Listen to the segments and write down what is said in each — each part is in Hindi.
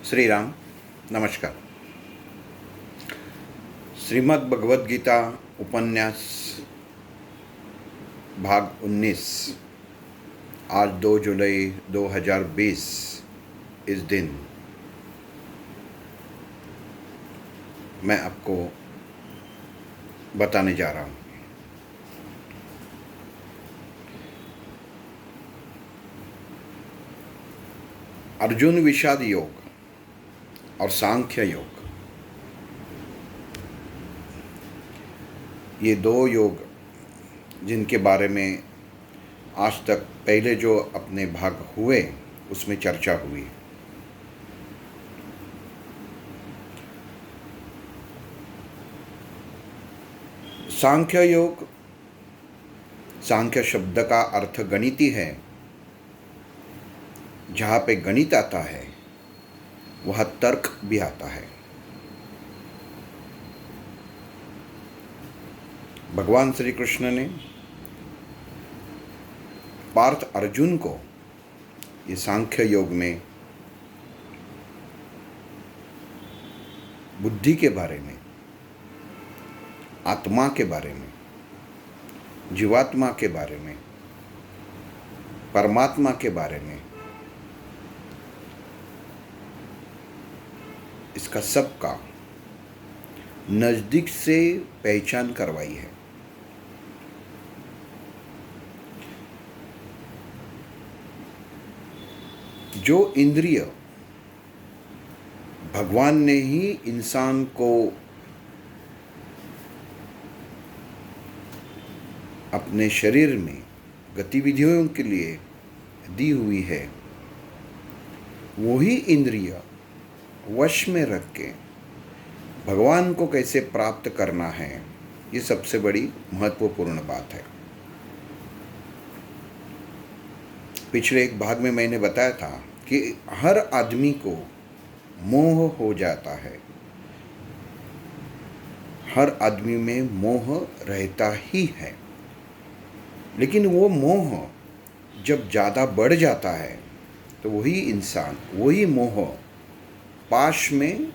श्री राम। नमस्कार। श्रीमद् भगवद गीता उपन्यास भाग 19। आज 2 जुलाई 2020 इस दिन मैं आपको बताने जा रहा हूँ। अर्जुन विषाद योग और सांख्य योग, ये दो योग जिनके बारे में आज तक पहले जो अपने भाग हुए उसमें चर्चा हुई। सांख्य योग, सांख्य शब्द का अर्थ गणिती है। जहाँ पे गणित आता है वहाँ तर्क भी आता है। भगवान श्री कृष्ण ने पार्थ अर्जुन को ये सांख्य योग में बुद्धि के बारे में, आत्मा के बारे में, जीवात्मा के बारे में, परमात्मा के बारे में, इसका सबका नज़दीक से पहचान करवाई है। जो इंद्रिय भगवान ने ही इंसान को अपने शरीर में गतिविधियों के लिए दी हुई है, वही इंद्रिय वश में रख के भगवान को कैसे प्राप्त करना है, ये सबसे बड़ी महत्वपूर्ण बात है। पिछले एक भाग में मैंने बताया था कि हर आदमी को मोह हो जाता है। हर आदमी में मोह रहता ही है, लेकिन वो मोह जब ज़्यादा बढ़ जाता है तो वही इंसान वही मोह पाश में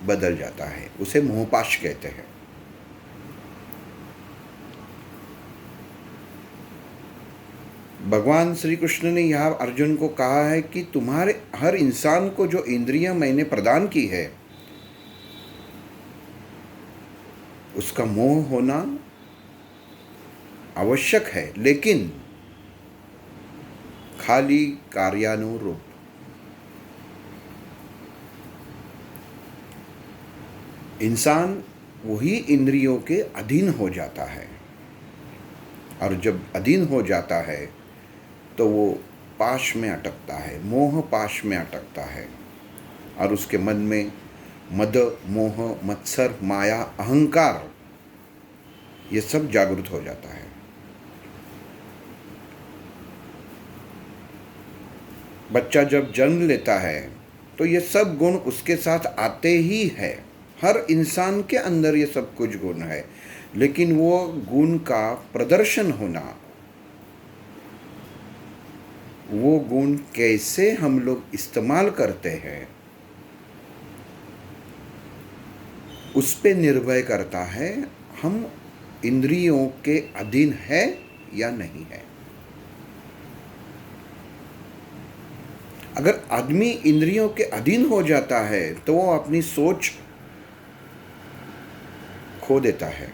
बदल जाता है। उसे मोहपाश कहते हैं। भगवान श्री कृष्ण ने यहाँ अर्जुन को कहा है कि तुम्हारे हर इंसान को जो इंद्रियां मैंने प्रदान की है उसका मोह होना आवश्यक है, लेकिन खाली कार्यानुरूप। इंसान वही इंद्रियों के अधीन हो जाता है, और जब अधीन हो जाता है तो वो पाश में अटकता है, मोह पाश में अटकता है, और उसके मन में मद, मोह, मत्सर, माया, अहंकार, ये सब जागृत हो जाता है। बच्चा जब जन्म लेता है तो ये सब गुण उसके साथ आते ही है। हर इंसान के अंदर ये सब कुछ गुण है, लेकिन वो गुण का प्रदर्शन होना, वो गुण कैसे हम लोग इस्तेमाल करते हैं, उस पे निर्भर करता है हम इंद्रियों के अधीन है या नहीं है। अगर आदमी इंद्रियों के अधीन हो जाता है तो वो अपनी सोच खो देता है।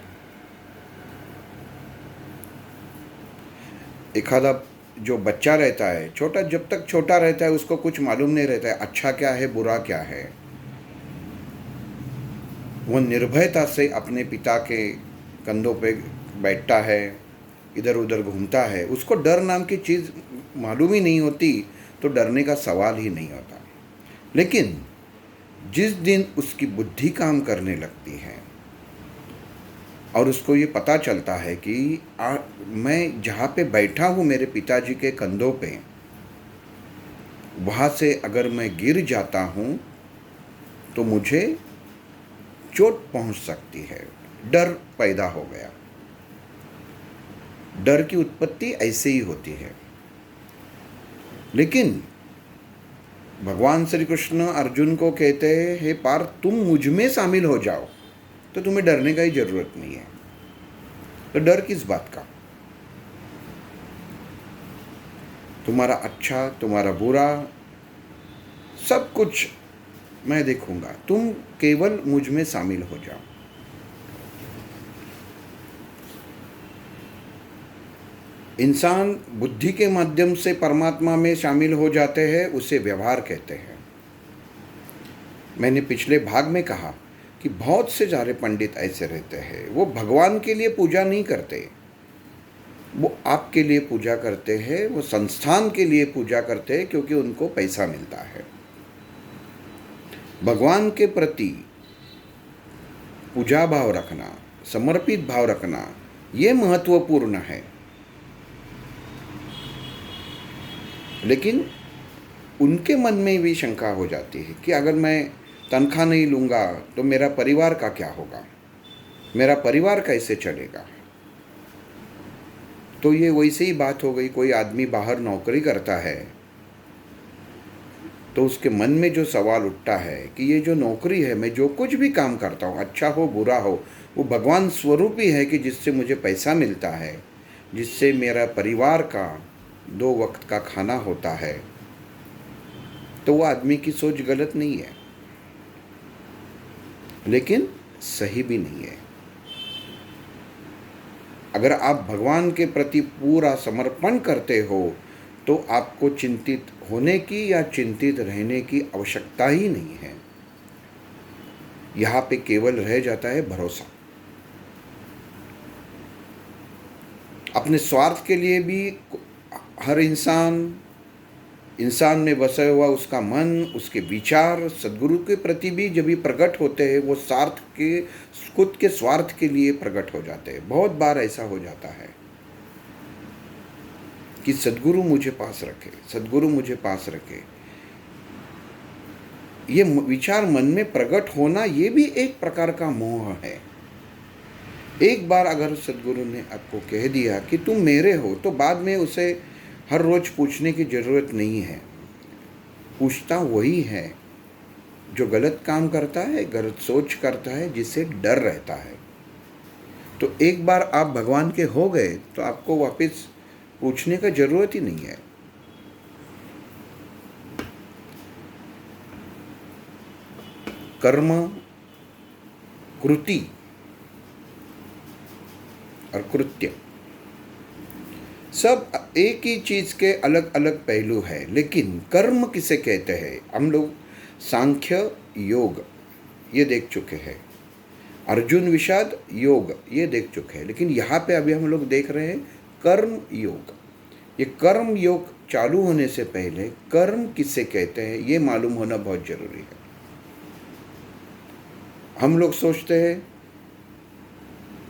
एखादा जो बच्चा रहता है छोटा, जब तक छोटा रहता है उसको कुछ मालूम नहीं रहता है अच्छा क्या है बुरा क्या है। वो निर्भयता से अपने पिता के कंधों पे बैठता है, इधर उधर घूमता है। उसको डर नाम की चीज़ मालूम ही नहीं होती, तो डरने का सवाल ही नहीं होता। लेकिन जिस दिन उसकी बुद्धि काम करने लगती है और उसको ये पता चलता है कि मैं जहाँ पे बैठा हूँ मेरे पिताजी के कंधों पे, वहाँ से अगर मैं गिर जाता हूँ तो मुझे चोट पहुँच सकती है, डर पैदा हो गया। डर की उत्पत्ति ऐसे ही होती है। लेकिन भगवान श्री कृष्ण अर्जुन को कहते हैं, हे पार्थ, तुम मुझ में शामिल हो जाओ तो तुम्हें डरने का ही जरूरत नहीं है। तो डर किस बात का? तुम्हारा अच्छा, तुम्हारा बुरा, सब कुछ मैं देखूंगा, तुम केवल मुझ में शामिल हो जाओ। इंसान बुद्धि के माध्यम से परमात्मा में शामिल हो जाते हैं, उसे व्यवहार कहते हैं। मैंने पिछले भाग में कहा कि बहुत से सारे पंडित ऐसे रहते हैं, वो भगवान के लिए पूजा नहीं करते, वो आपके लिए पूजा करते हैं, वो संस्थान के लिए पूजा करते हैं क्योंकि उनको पैसा मिलता है। भगवान के प्रति पूजा भाव रखना, समर्पित भाव रखना, ये महत्वपूर्ण है। लेकिन उनके मन में भी शंका हो जाती है कि अगर मैं तनख्वाह नहीं लूँगा तो मेरा परिवार का क्या होगा, मेरा परिवार कैसे चलेगा। तो ये वैसे ही बात हो गई, कोई आदमी बाहर नौकरी करता है तो उसके मन में जो सवाल उठता है कि ये जो नौकरी है, मैं जो कुछ भी काम करता हूँ, अच्छा हो बुरा हो, वो भगवान स्वरूप ही है कि जिससे मुझे पैसा मिलता है, जिससे मेरा परिवार का 2 वक्त का खाना होता है। तो वो आदमी की सोच गलत नहीं है, लेकिन सही भी नहीं है। अगर आप भगवान के प्रति पूरा समर्पण करते हो तो आपको चिंतित होने की या चिंतित रहने की आवश्यकता ही नहीं है। यहाँ पे केवल रह जाता है भरोसा। अपने स्वार्थ के लिए भी हर इंसान में बसा हुआ उसका मन, उसके विचार सद्गुरु के प्रति भी जब भी प्रकट होते हैं, वो खुद के स्वार्थ के लिए प्रकट हो जाते हैं। बहुत बार ऐसा हो जाता है कि सद्गुरु मुझे पास रखे, सद्गुरु मुझे पास रखे। ये विचार मन में प्रकट होना, ये भी एक प्रकार का मोह है। एक बार अगर सद्गुरु ने आपको कह दिया कि तुम मेरे हो, तो बाद में उसे हर रोज पूछने की जरूरत नहीं है। पूछता वही है जो गलत काम करता है, गलत सोच करता है, जिससे डर रहता है। तो एक बार आप भगवान के हो गए तो आपको वापस पूछने का जरूरत ही नहीं है। कर्म, कृति और कृत्य सब एक ही चीज के अलग अलग पहलू है। लेकिन कर्म किसे कहते हैं? हम लोग सांख्य योग ये देख चुके हैं, अर्जुन विषाद योग ये देख चुके हैं, लेकिन यहाँ पे अभी हम लोग देख रहे हैं कर्म योग। ये कर्म योग चालू होने से पहले कर्म किसे कहते हैं ये मालूम होना बहुत जरूरी है। हम लोग सोचते हैं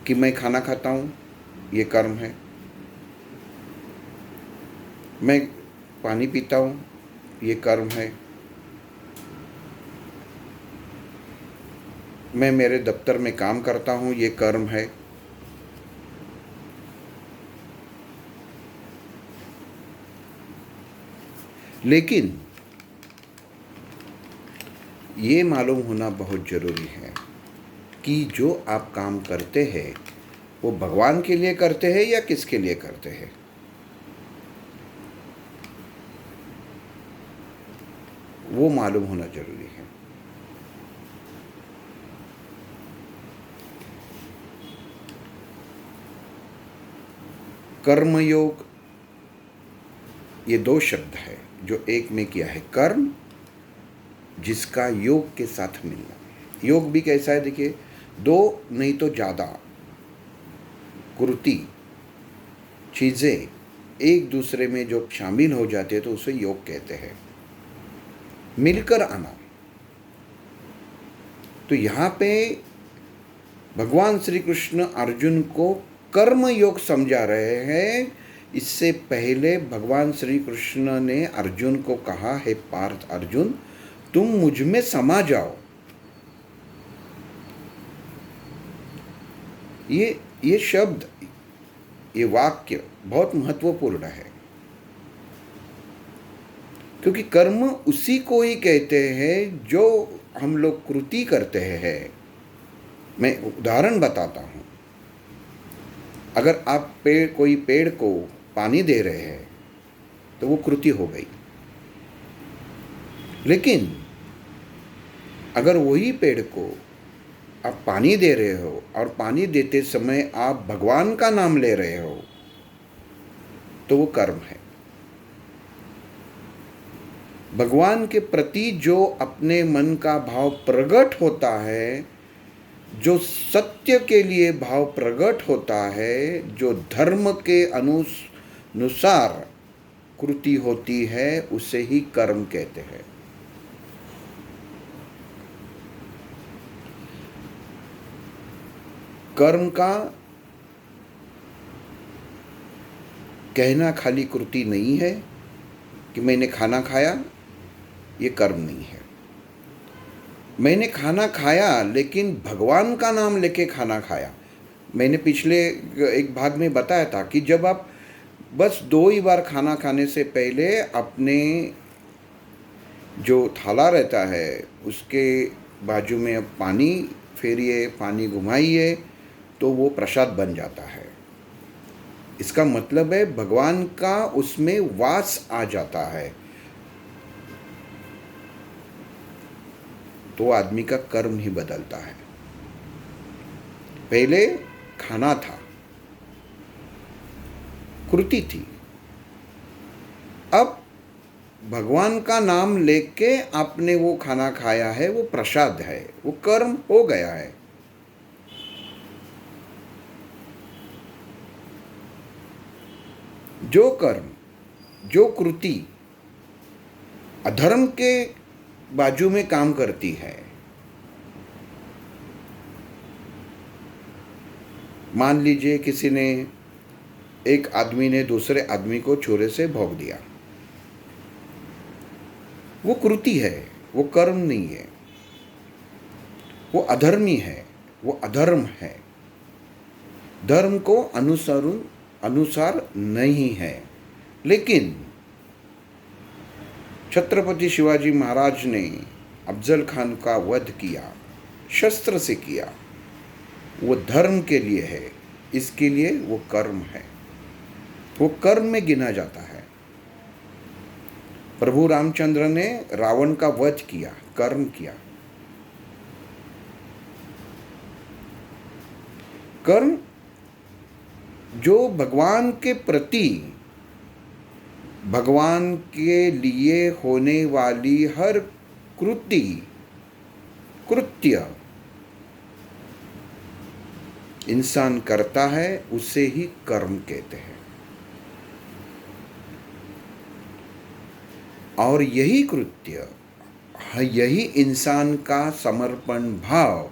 कि मैं खाना खाता हूँ, ये कर्म है। मैं पानी पीता हूँ, ये कर्म है। मैं मेरे दफ्तर में काम करता हूँ, ये कर्म है। लेकिन ये मालूम होना बहुत ज़रूरी है कि जो आप काम करते हैं वो भगवान के लिए करते हैं या किसके लिए करते हैं। वो मालूम होना जरूरी है। कर्मयोग, ये 2 शब्द है जो एक में किया है। कर्म जिसका योग के साथ मिलना। योग भी कैसा है देखिए, 2 नहीं तो ज़्यादा कृति चीज़ें एक दूसरे में जो शामिल हो जाते हैं तो उसे योग कहते हैं, मिलकर आना। तो यहाँ पे भगवान श्री कृष्ण अर्जुन को कर्म योग समझा रहे हैं। इससे पहले भगवान श्री कृष्ण ने अर्जुन को कहा, हे पार्थ अर्जुन, तुम मुझ में समा जाओ। ये शब्द, ये वाक्य बहुत महत्वपूर्ण है, क्योंकि कर्म उसी को ही कहते हैं जो हम लोग कृति करते हैं। मैं उदाहरण बताता हूँ। अगर आप कोई पेड़ को पानी दे रहे हैं तो वो कृति हो गई। लेकिन अगर वही पेड़ को आप पानी दे रहे हो और पानी देते समय आप भगवान का नाम ले रहे हो तो वो कर्म है। भगवान के प्रति जो अपने मन का भाव प्रकट होता है, जो सत्य के लिए भाव प्रकट होता है, जो धर्म के अनुसार कृति होती है, उसे ही कर्म कहते हैं। कर्म का कहना खाली कृति नहीं है कि मैंने खाना खाया, ये कर्म नहीं है। मैंने खाना खाया लेकिन भगवान का नाम लेके खाना खाया। मैंने पिछले एक भाग में बताया था कि जब आप बस 2 ही बार खाना खाने से पहले अपने जो थाला रहता है उसके बाजू में अब पानी फेरिए, पानी घुमाइए, तो वो प्रसाद बन जाता है। इसका मतलब है भगवान का उसमें वास आ जाता है। तो आदमी का कर्म ही बदलता है। पहले खाना था, कृति थी। अब भगवान का नाम लेके आपने वो खाना खाया है, वो प्रसाद है, वो कर्म हो गया है। जो कर्म, जो कृति अधर्म के बाजू में काम करती है, मान लीजिए किसी ने, एक आदमी ने दूसरे आदमी को छुरे से भोंक दिया, वो कृति है, वो कर्म नहीं है, वो अधर्मी है, वो अधर्म है, धर्म को अनुसार नहीं है। लेकिन छत्रपति शिवाजी महाराज ने अफजल खान का वध किया, शस्त्र से किया, वो धर्म के लिए है, इसके लिए वो कर्म है, वो कर्म में गिना जाता है। प्रभु रामचंद्र ने रावण का वध किया, कर्म किया। कर्म जो भगवान के प्रति, भगवान के लिए होने वाली हर कृत्य इंसान करता है, उसे ही कर्म कहते हैं। और यही कृत्य, यही इंसान का समर्पण भाव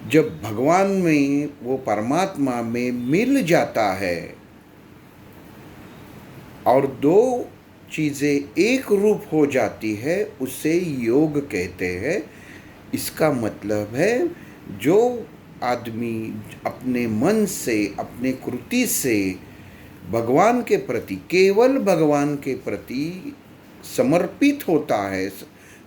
जब भगवान में, वो परमात्मा में मिल जाता है और 2 चीज़ें एक रूप हो जाती है, उसे योग कहते हैं। इसका मतलब है जो आदमी अपने मन से, अपने कृति से भगवान के प्रति, केवल भगवान के प्रति समर्पित होता है,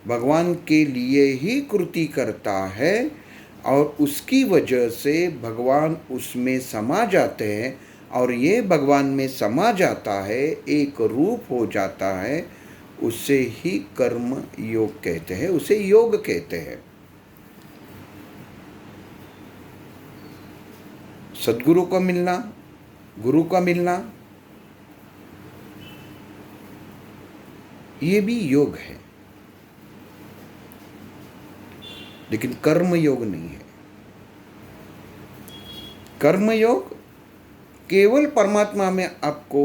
भगवान के लिए ही कृति करता है और उसकी वजह से भगवान उसमें समा जाते हैं और ये भगवान में समा जाता है, एक रूप हो जाता है, उसे ही कर्म योग कहते हैं, उसे योग कहते हैं। सद्गुरु को मिलना, गुरु का मिलना, ये भी योग है, लेकिन कर्म योग नहीं है। कर्म योग केवल परमात्मा में आपको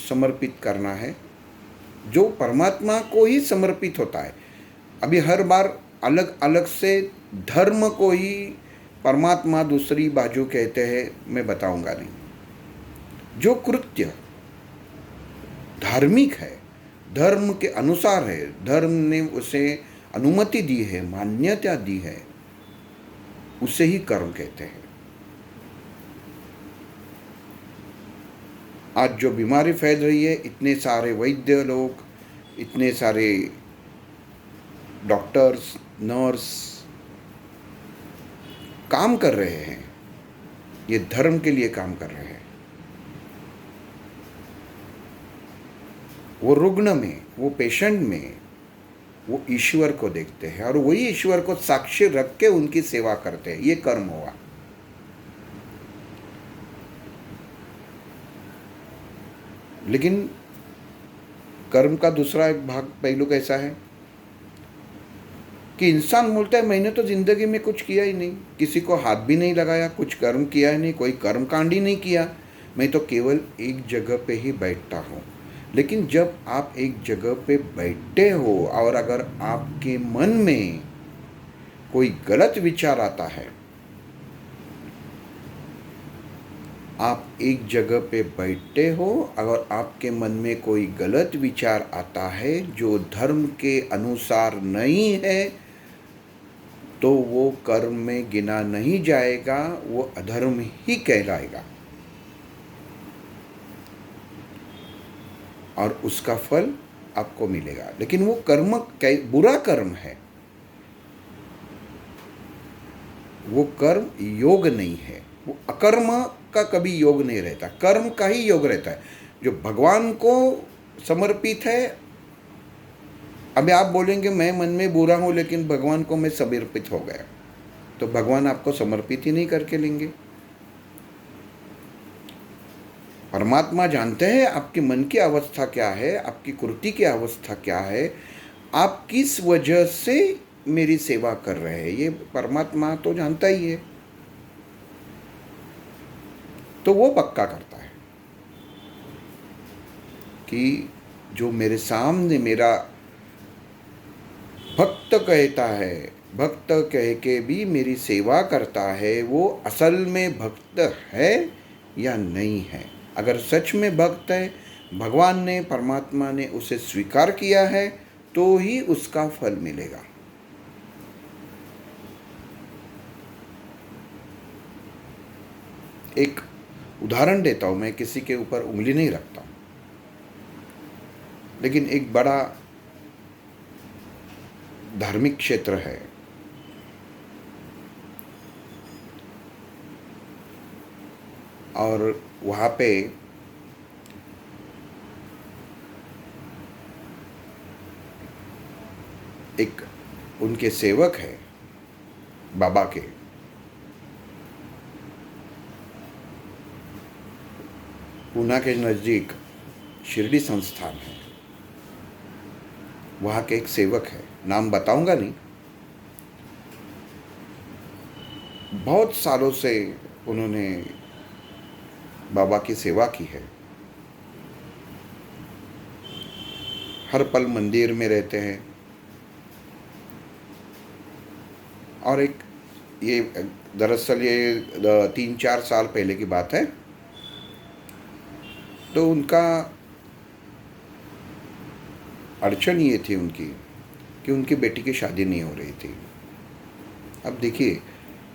समर्पित करना है, जो परमात्मा को ही समर्पित होता है। अभी हर बार अलग अलग से धर्म को ही परमात्मा दूसरी बाजू कहते हैं, मैं बताऊंगा नहीं। जो कृत्य धार्मिक है, धर्म के अनुसार है, धर्म ने उसे अनुमति दी है, मान्यता दी है, उसे ही कर्म कहते हैं। आज जो बीमारी फैल रही है, इतने सारे वैद्य लोग, इतने सारे डॉक्टर्स, नर्स काम कर रहे हैं, ये धर्म के लिए काम कर रहे हैं। वो रुग्ण में, वो पेशेंट में वो ईश्वर को देखते हैं और वही ईश्वर को साक्षी रख के उनकी सेवा करते हैं। ये कर्म हुआ। लेकिन कर्म का दूसरा एक भाग, पहलू कैसा है कि इंसान बोलता है मैंने तो जिंदगी में कुछ किया ही नहीं, किसी को हाथ भी नहीं लगाया, कुछ कर्म किया ही नहीं, कोई कर्म कांड ही नहीं किया, मैं तो केवल एक जगह पे ही बैठता हूँ। लेकिन जब आप एक जगह पे बैठते हो और अगर आपके मन में कोई गलत विचार आता है, आप एक जगह पे बैठते हो अगर आपके मन में कोई गलत विचार आता है जो धर्म के अनुसार नहीं है, तो वो कर्म में गिना नहीं जाएगा, वो अधर्म ही कहलाएगा और उसका फल आपको मिलेगा। लेकिन वो कर्म बुरा कर्म है, वो कर्म योग नहीं है। वो अकर्म का कभी योग नहीं रहता, कर्म का ही योग रहता है जो भगवान को समर्पित है। अभी आप बोलेंगे मैं मन में बुरा हूँ लेकिन भगवान को मैं समर्पित हो गया, तो भगवान आपको समर्पित ही नहीं करके लेंगे। परमात्मा जानते हैं आपके मन की अवस्था क्या है, आपकी कृति की अवस्था क्या है, आप किस वजह से मेरी सेवा कर रहे हैं, ये परमात्मा तो जानता ही है, तो वो पक्का करता है कि जो मेरे सामने मेरा भक्त कहता है, भक्त कह के भी मेरी सेवा करता है, वो असल में भक्त है या नहीं है। अगर सच में भक्त है, भगवान ने, परमात्मा ने उसे स्वीकार किया है, तो ही उसका फल मिलेगा। एक उदाहरण देता हूँ, मैं किसी के ऊपर उंगली नहीं रखता, लेकिन एक बड़ा धार्मिक क्षेत्र है, और वहाँ पे एक उनके सेवक है बाबा के, पूना के नज़दीक शिरडी संस्थान है, वहाँ के एक सेवक है, नाम बताऊंगा नहीं। बहुत सालों से उन्होंने बाबा की सेवा की है, हर पल मंदिर में रहते हैं। और एक ये दरअसल ये 3-4 साल पहले की बात है, तो उनका अड़चन ये थी उनकी कि उनकी बेटी की शादी नहीं हो रही थी। अब देखिए,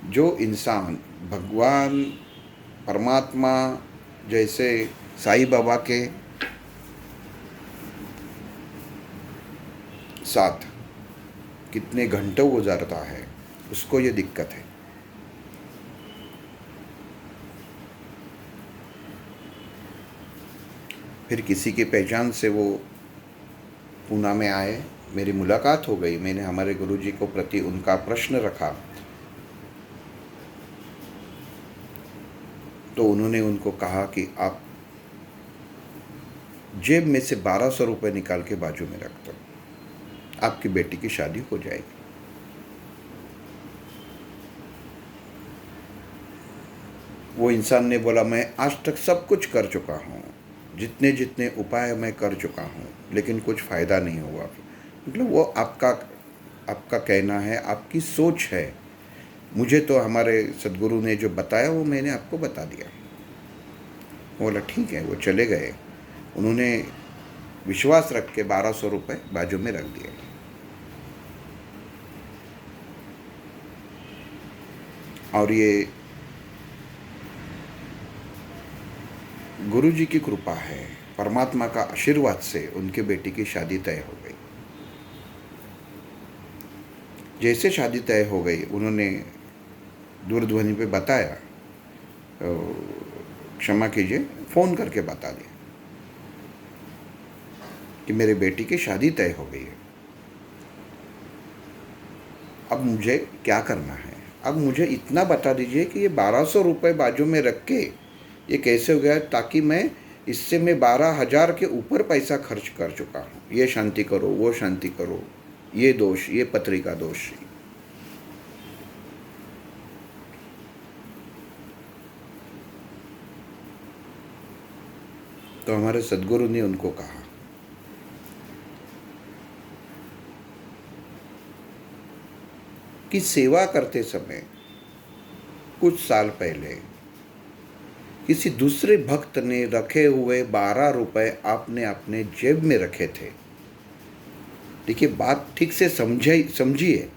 जो इंसान भगवान परमात्मा जैसे साईं बाबा के साथ कितने घंटों गुजारता है, उसको ये दिक्कत है। फिर किसी की पहचान से वो पूना में आए, मेरी मुलाकात हो गई, मैंने हमारे गुरुजी को प्रति उनका प्रश्न रखा, तो उन्होंने उनको कहा कि आप जेब में से 1200 रुपये निकाल के बाजू में रख दो, आपकी बेटी की शादी हो जाएगी। वो इंसान ने बोला मैं आज तक सब कुछ कर चुका हूँ, जितने जितने उपाय मैं कर चुका हूँ, लेकिन कुछ फ़ायदा नहीं हुआ। मतलब वो आपका कहना है, आपकी सोच है, मुझे तो हमारे सदगुरु ने जो बताया वो मैंने आपको बता दिया। बोला ठीक है, वो चले गए। उन्होंने विश्वास रख के 1200 रुपये बाजू में रख दिए। और ये गुरु जी की कृपा है, परमात्मा का आशीर्वाद से उनके बेटी की शादी तय हो गई। जैसे शादी तय हो गई, उन्होंने दूरध्वनि पे बताया, क्षमा कीजिए, फ़ोन करके बता दिया कि मेरे बेटी की शादी तय हो गई है। अब मुझे क्या करना है? अब मुझे इतना बता दीजिए कि ये 1200 रुपये बाजू में रख के ये कैसे हो गया, ताकि मैं इससे 12,000 के ऊपर पैसा खर्च कर चुका हूँ। ये शांति करो, वो शांति करो, ये दोष, ये पत्रिका दोष। तो हमारे सद्गुरु ने उनको कहा कि सेवा करते समय कुछ साल पहले किसी दूसरे भक्त ने रखे हुए 12 रुपए आपने अपने जेब में रखे थे। देखिए, बात ठीक से समझिए।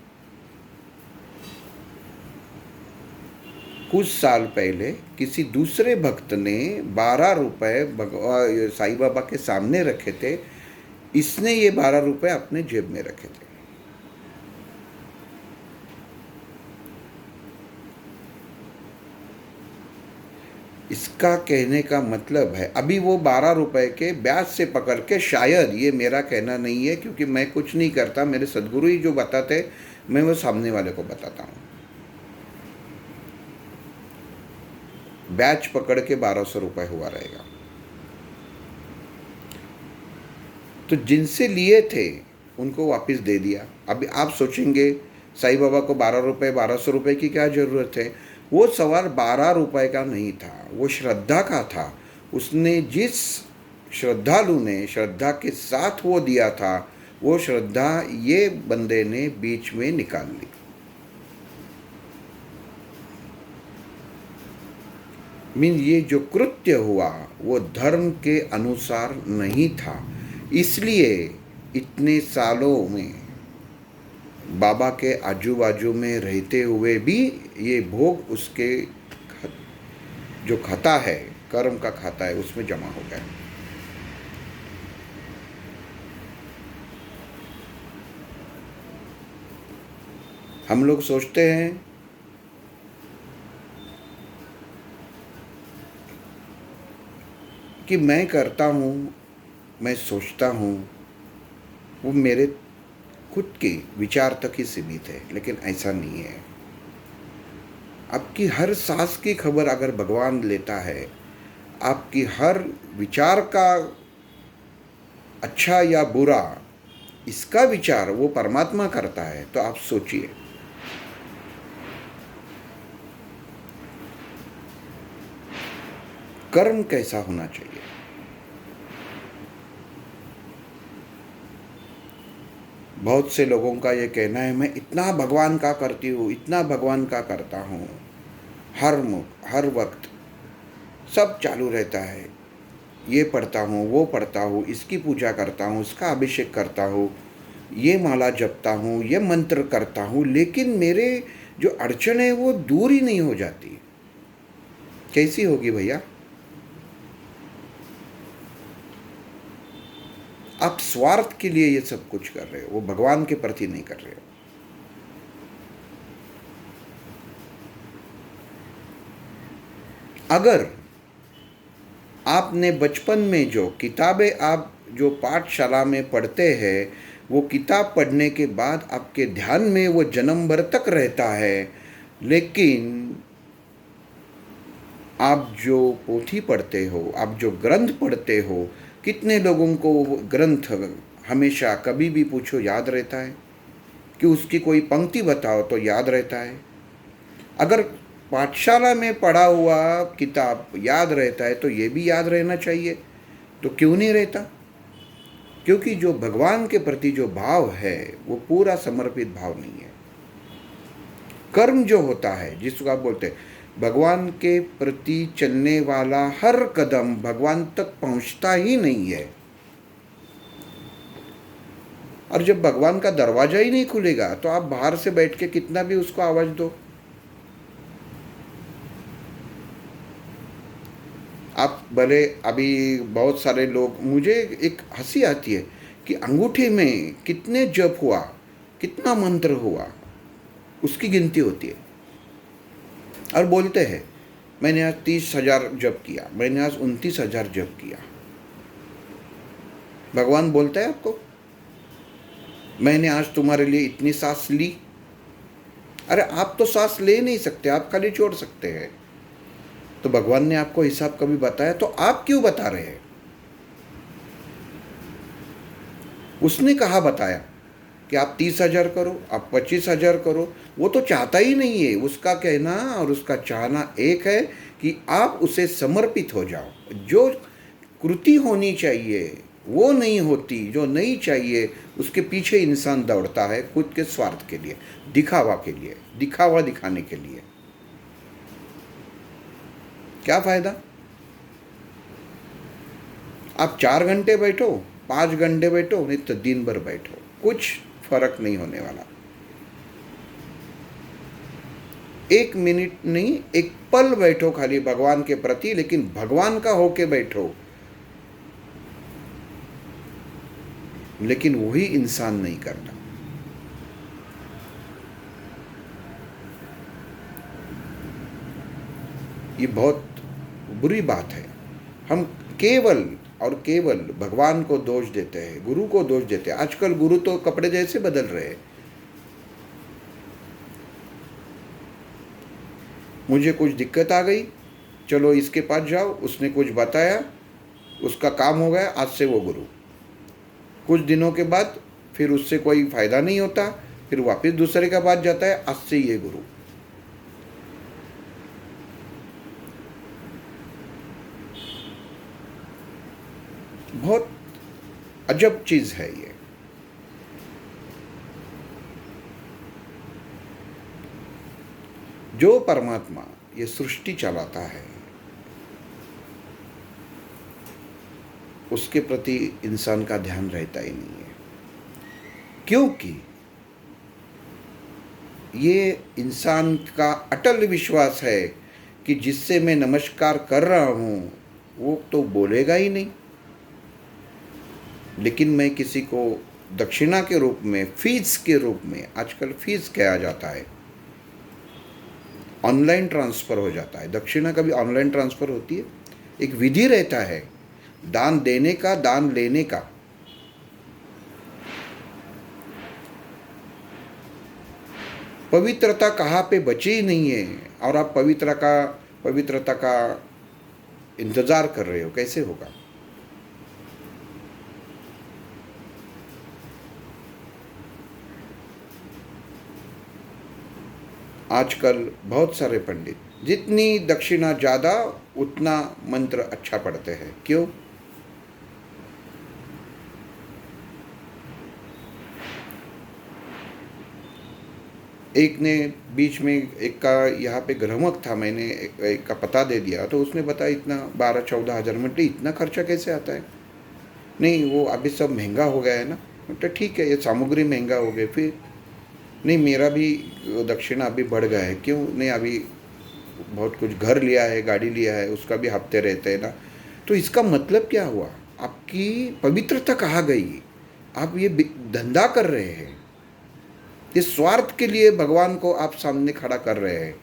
कुछ साल पहले किसी दूसरे भक्त ने 12 रुपए साईं बाबा के सामने रखे थे। इसने ये 12 रुपए अपने जेब में रखे थे। इसका कहने का मतलब है, अभी वो 12 रुपए के ब्याज से पकड़ के, शायद, ये मेरा कहना नहीं है क्योंकि मैं कुछ नहीं करता, मेरे सद्गुरु ही जो बताते मैं वो सामने वाले को बताता हूँ, ब्याज पकड़ के 1200 रुपये हुआ रहेगा। तो जिनसे लिए थे उनको वापस दे दिया। अभी आप सोचेंगे साईं बाबा को 1200 रुपये की क्या ज़रूरत है? वो सवाल 12 रुपये का नहीं था, वो श्रद्धा का था। उसने जिस श्रद्धालु ने श्रद्धा के साथ वो दिया था, वो श्रद्धा ये बंदे ने बीच में निकाल ली। ये जो कृत्य हुआ वो धर्म के अनुसार नहीं था। इसलिए इतने सालों में बाबा के आजू बाजू में रहते हुए भी ये भोग उसके जो खाता है, कर्म का खाता है, उसमें जमा हो गया। हम लोग सोचते हैं कि मैं करता हूँ, मैं सोचता हूँ, वो मेरे खुद के विचार तक ही सीमित है, लेकिन ऐसा नहीं है। आपकी हर सांस की खबर अगर भगवान लेता है, आपकी हर विचार का अच्छा या बुरा, इसका विचार वो परमात्मा करता है। तो आप सोचिए, कर्म कैसा होना चाहिए। बहुत से लोगों का ये कहना है, मैं इतना भगवान का करती हूँ, इतना भगवान का करता हूँ, हर वक्त सब चालू रहता है, ये पढ़ता हूँ, वो पढ़ता हूँ, इसकी पूजा करता हूँ, इसका अभिषेक करता हूँ, ये माला जपता हूँ, ये मंत्र करता हूँ, लेकिन मेरे जो अड़चन है वो दूर ही नहीं हो जाती। कैसी होगी भैया? आप स्वार्थ के लिए ये सब कुछ कर रहे हो, वो भगवान के प्रति नहीं कर रहे हो। अगर आपने बचपन में जो किताबें आप जो पाठशाला में पढ़ते हैं, वो किताब पढ़ने के बाद आपके ध्यान में वो जन्म भर तक रहता है, लेकिन आप जो पोथी पढ़ते हो, आप जो ग्रंथ पढ़ते हो, कितने लोगों को वो ग्रंथ हमेशा कभी भी पूछो याद रहता है? कि उसकी कोई पंक्ति बताओ तो याद रहता है? अगर पाठशाला में पढ़ा हुआ किताब याद रहता है तो ये भी याद रहना चाहिए। तो क्यों नहीं रहता? क्योंकि जो भगवान के प्रति जो भाव है वो पूरा समर्पित भाव नहीं है। कर्म जो होता है, जिसको आप बोलते हैं, भगवान के प्रति चलने वाला हर कदम भगवान तक पहुंचता ही नहीं है। और जब भगवान का दरवाजा ही नहीं खुलेगा तो आप बाहर से बैठ के कितना भी उसको आवाज दो। आप भले अभी बहुत सारे लोग, मुझे एक हंसी आती है कि अंगूठे में कितने जप हुआ, कितना मंत्र हुआ, उसकी गिनती होती है। और बोलते हैं मैंने आज 30,000 जप किया, मैंने आज 29,000 जप किया। भगवान बोलता है आपको मैंने आज तुम्हारे लिए इतनी सांस ली? अरे आप तो सांस ले नहीं सकते, आप खाली छोड़ सकते हैं। तो भगवान ने आपको हिसाब कभी बताया तो आप क्यों बता रहे हैं? उसने कहा बताया कि आप 30,000 करो, आप 25,000 करो। वो तो चाहता ही नहीं है। उसका कहना और उसका चाहना एक है कि आप उसे समर्पित हो जाओ। जो कृति होनी चाहिए वो नहीं होती, जो नहीं चाहिए उसके पीछे इंसान दौड़ता है, खुद के स्वार्थ के लिए, दिखावा के लिए, दिखावा दिखाने के लिए। क्या फायदा? आप 4 घंटे बैठो, 5 घंटे बैठो, नहीं तो दिन भर बैठो, कुछ फर्क नहीं होने वाला। 1 मिनट नहीं, एक पल बैठो खाली भगवान के प्रति, लेकिन भगवान का होके बैठो। लेकिन वही इंसान नहीं करता। ये बहुत बुरी बात है। हम केवल और केवल भगवान को दोष देते हैं, गुरु को दोष देते हैं। आजकल गुरु तो कपड़े जैसे बदल रहे हैं। मुझे कुछ दिक्कत आ गई, चलो इसके पास जाओ, उसने कुछ बताया, उसका काम हो गया, आज से वो गुरु। कुछ दिनों के बाद फिर उससे कोई फायदा नहीं होता, फिर वापस दूसरे के पास जाता है, आज से ये गुरु। बहुत अजब चीज है ये। जो परमात्मा ये सृष्टि चलाता है उसके प्रति इंसान का ध्यान रहता ही नहीं है, क्योंकि ये इंसान का अटल विश्वास है कि जिससे मैं नमस्कार कर रहा हूं वो तो बोलेगा ही नहीं, लेकिन मैं किसी को दक्षिणा के रूप में, फीस के रूप में, आजकल फीस कहा जाता है, ऑनलाइन ट्रांसफ़र हो जाता है। दक्षिणा का भी ऑनलाइन ट्रांसफ़र होती है। एक विधि रहता है दान देने का, दान लेने का। पवित्रता कहाँ पे बची ही नहीं है और आप पवित्रता का इंतज़ार कर रहे हो, कैसे होगा? आजकल बहुत सारे पंडित जितनी दक्षिणा ज़्यादा उतना मंत्र अच्छा पढ़ते हैं। क्यों? एक ने बीच में, एक का यहाँ पे ग्राहक था, मैंने एक का पता दे दिया तो उसने बताया इतना 12-14 हज़ार में। इतना खर्चा कैसे आता है? नहीं वो अभी सब महंगा हो गया है ना। तो ठीक है, ये सामग्री महंगा हो गए। फिर नहीं, मेरा भी दक्षिणा अभी बढ़ गया है। क्यों? नहीं, अभी बहुत कुछ घर लिया है, गाड़ी लिया है, उसका भी हफ्ते रहते हैं ना। तो इसका मतलब क्या हुआ? आपकी पवित्रता कहाँ गई? आप ये धंधा कर रहे हैं, ये स्वार्थ के लिए भगवान को आप सामने खड़ा कर रहे हैं।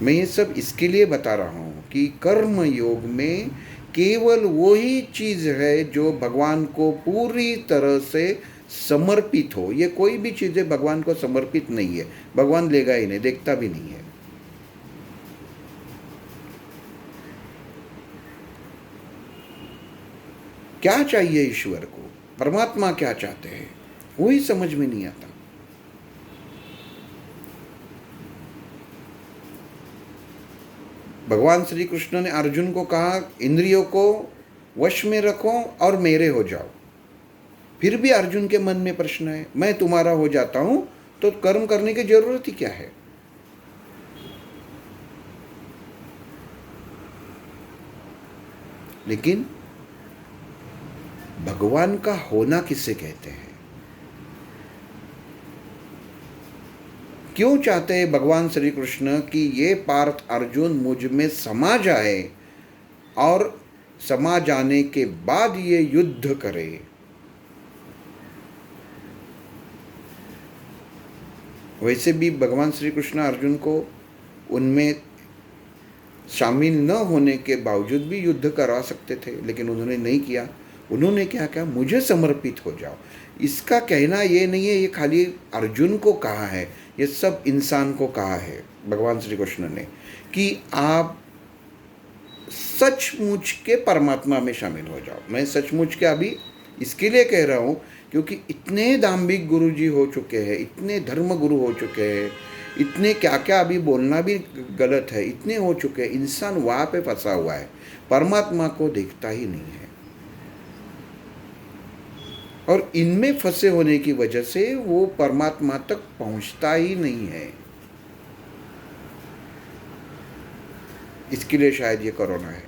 मैं ये सब इसके लिए बता रहा हूँ कि कर्म योग में केवल वही चीज़ है जो भगवान को पूरी तरह से समर्पित हो। ये कोई भी चीज़ें भगवान को समर्पित नहीं है, भगवान लेगा ही नहीं, देखता भी नहीं है। क्या चाहिए ईश्वर को, परमात्मा क्या चाहते हैं, वही समझ में नहीं आता। भगवान श्री कृष्ण ने अर्जुन को कहा इंद्रियों को वश में रखो और मेरे हो जाओ। फिर भी अर्जुन के मन में प्रश्न है, मैं तुम्हारा हो जाता हूं तो कर्म करने की जरूरत ही क्या है? लेकिन भगवान का होना किसे कहते हैं? क्यों चाहते हैं भगवान श्री कृष्ण कि ये पार्थ अर्जुन मुझ में समा जाए और समा जाने के बाद ये युद्ध करे? वैसे भी भगवान श्री कृष्ण अर्जुन को उनमें शामिल न होने के बावजूद भी युद्ध करवा सकते थे, लेकिन उन्होंने नहीं किया। उन्होंने क्या कहा? मुझे समर्पित हो जाओ। इसका कहना ये नहीं है ये खाली अर्जुन को कहा है, ये सब इंसान को कहा है भगवान श्री कृष्ण ने कि आप सचमुच के परमात्मा में शामिल हो जाओ। मैं सचमुच के अभी इसके लिए कह रहा हूँ क्योंकि इतने दाम्भिक गुरु जी हो चुके हैं, इतने धर्म गुरु हो चुके हैं, इतने क्या क्या अभी बोलना भी गलत है, इतने हो चुके हैं, इंसान वहाँ पे फंसा हुआ है, परमात्मा को देखता ही नहीं है। और इनमें फंसे होने की वजह से वो परमात्मा तक पहुँचता ही नहीं है। इसके लिए शायद ये कोरोना है।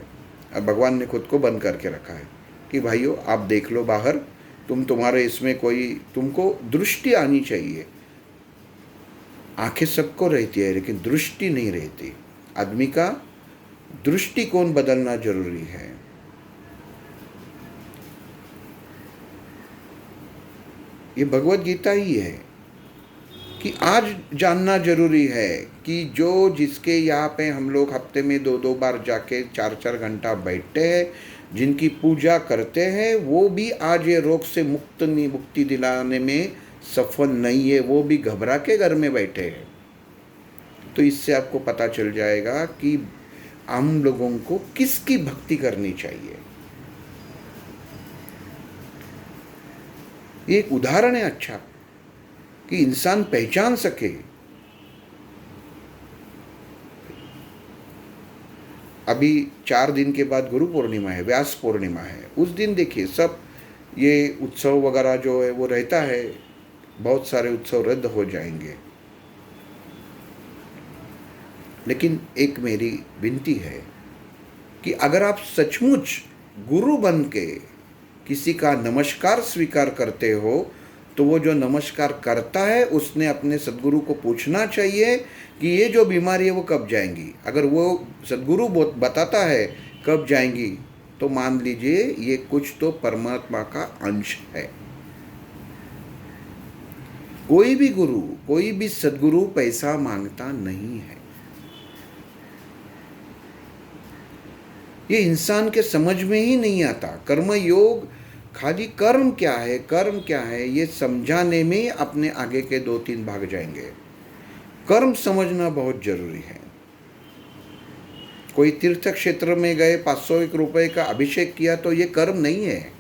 अब भगवान ने खुद को बंद करके रखा है कि भाइयों आप देख लो बाहर, तुम्हारे इसमें कोई, तुमको दृष्टि आनी चाहिए। आंखें सबको रहती है लेकिन दृष्टि नहीं रहती। आदमी का दृष्टिकोण बदलना जरूरी है। ये भगवत गीता ही है कि आज जानना जरूरी है कि जो जिसके यहाँ पे हम लोग हफ्ते में 2-2 बार जाके 4-4 घंटा बैठते हैं, जिनकी पूजा करते हैं, वो भी आज ये रोग से मुक्ति दिलाने में सफल नहीं है, वो भी घबरा के घर में बैठे हैं। तो इससे आपको पता चल जाएगा कि हम लोगों को किसकी भक्ति करनी चाहिए। ये एक उदाहरण है अच्छा कि इंसान पहचान सके। अभी 4 दिन के बाद गुरु पूर्णिमा है, व्यास पूर्णिमा है। उस दिन देखिए सब ये उत्सव वगैरह जो है वो रहता है, बहुत सारे उत्सव रद्द हो जाएंगे। लेकिन एक मेरी विनती है कि अगर आप सचमुच गुरु बन के किसी का नमस्कार स्वीकार करते हो तो वो जो नमस्कार करता है उसने अपने सद्गुरु को पूछना चाहिए कि ये जो बीमारी है वो कब जाएंगी। अगर वो सद्गुरु बताता है कब जाएंगी तो मान लीजिए ये कुछ तो परमात्मा का अंश है। कोई भी गुरु, कोई भी सद्गुरु पैसा मांगता नहीं है। ये इंसान के समझ में ही नहीं आता। कर्म योग खाली कर्म क्या है, कर्म क्या है, ये समझाने में अपने आगे के 2-3 भाग जाएंगे। कर्म समझना बहुत जरूरी है। कोई तीर्थ क्षेत्र में गए 501 रुपए का अभिषेक किया तो ये कर्म नहीं है।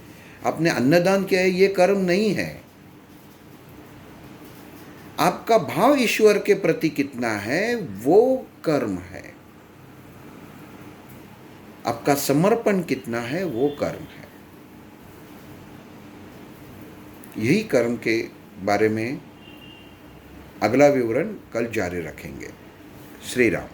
आपने अन्नदान किया है, ये कर्म नहीं है। आपका भाव ईश्वर के प्रति कितना है वो कर्म है। आपका समर्पण कितना है वो कर्म है। यही कर्म के बारे में अगला विवरण कल जारी रखेंगे। श्री राम।